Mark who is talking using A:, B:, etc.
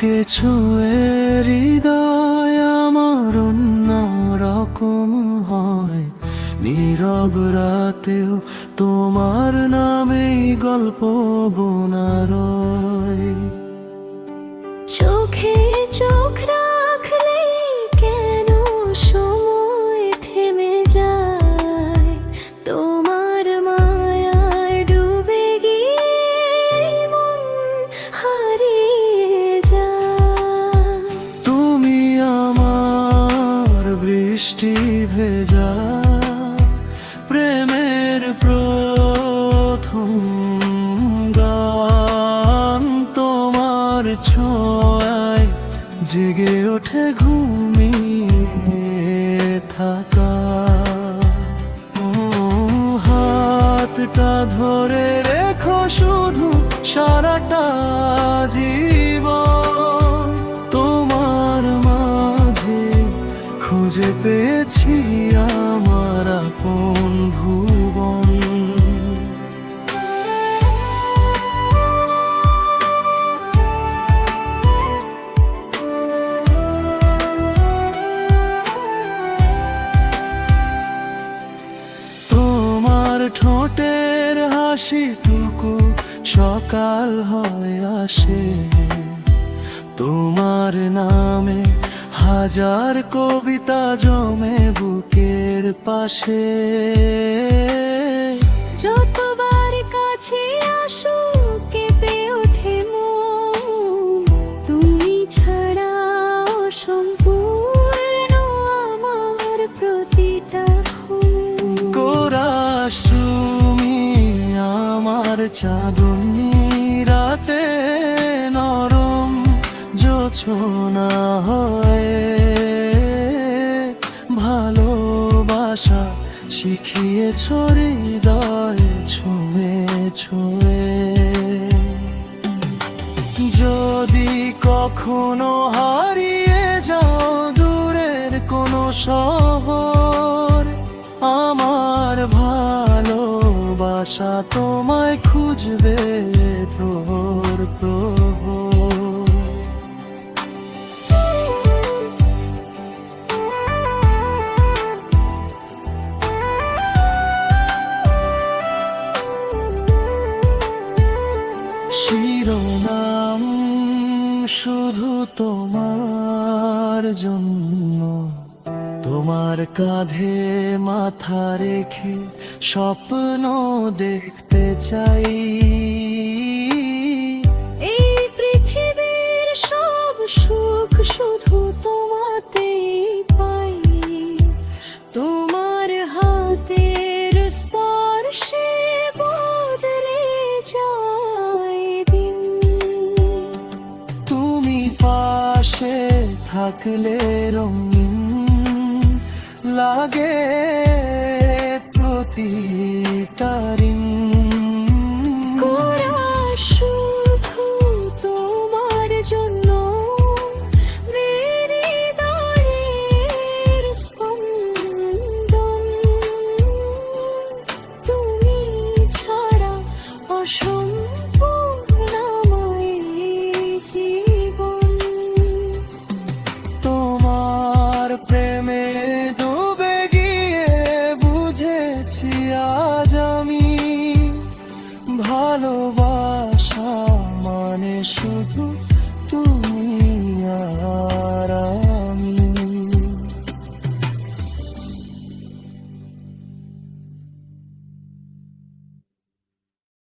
A: তোমাকে ছুঁয়ে হৃদয় আমার অন্য রকম হয়। নীরব রাতেও তোমার নামেই গল্প বোনারয়।
B: চোখে চোখ রাখলে কেন সময় থেমে যায়, তোমার মায়ায় ডুবে গিয়ে মন হারিয়ে যায়।
A: তুমি আমার বৃষ্টি ভেজা প্রেমের প্রথম গান, তোমার ছোঁয়ায় জেগে ওঠে ঘুমিয়ে থাকা। হাতটা ধরে রেখো শুধু সারাটা জীবন, তোমার মাঝে খুঁজে পেয়েছি আমার আপন ভুবন। তোমার ঠোঁটের হাসিটুকু সকাল হয়ে আসে, তোমার নামে হাজার কবিতা জমে বুকের পাশে।
B: যতবার কাছে আসো কেঁপে ওঠে মন, তুমি ছাড়া অসম্পূর্ণ আমার প্রতিটা ক্ষণ।
A: কোরাস তুমি আমার চাঁদনী রাতে নরম জোছনা হয়ে, ভালোবাসা শিখিয়েছ হৃদয় ছুঁয়ে ছুঁয়ে। যদি কখনো হারিয়ে যাও দূরের কোনো শহর, আমার ভালোবাসা তোমায় খুঁজবে প্রহর প্রহর। শিরোনাম শুধু তোমার জন্য, তোমার কাঁধে মাথা রেখে স্বপ্ন দেখতে চাই।
B: এই পৃথিবীর সব সুখ শুধু তোমাতেই পাই, তোমার হাতের স্পর্শে বদলে যায় দিন।
A: তুমি পাশে থাকলে রঙিন লাগে প্রতিটা দিন।
B: কোরা শুধু তোমার জন্য, হৃদয়ের স্পন্দন। তুমি ছাড়া অসম্পূর্ণ আমার জীবন।
A: তোমার প্রেমে ডুবে গিয়ে বুঝেছি আজ আমি, ভালোবাসা মানে শুধু তুমি আর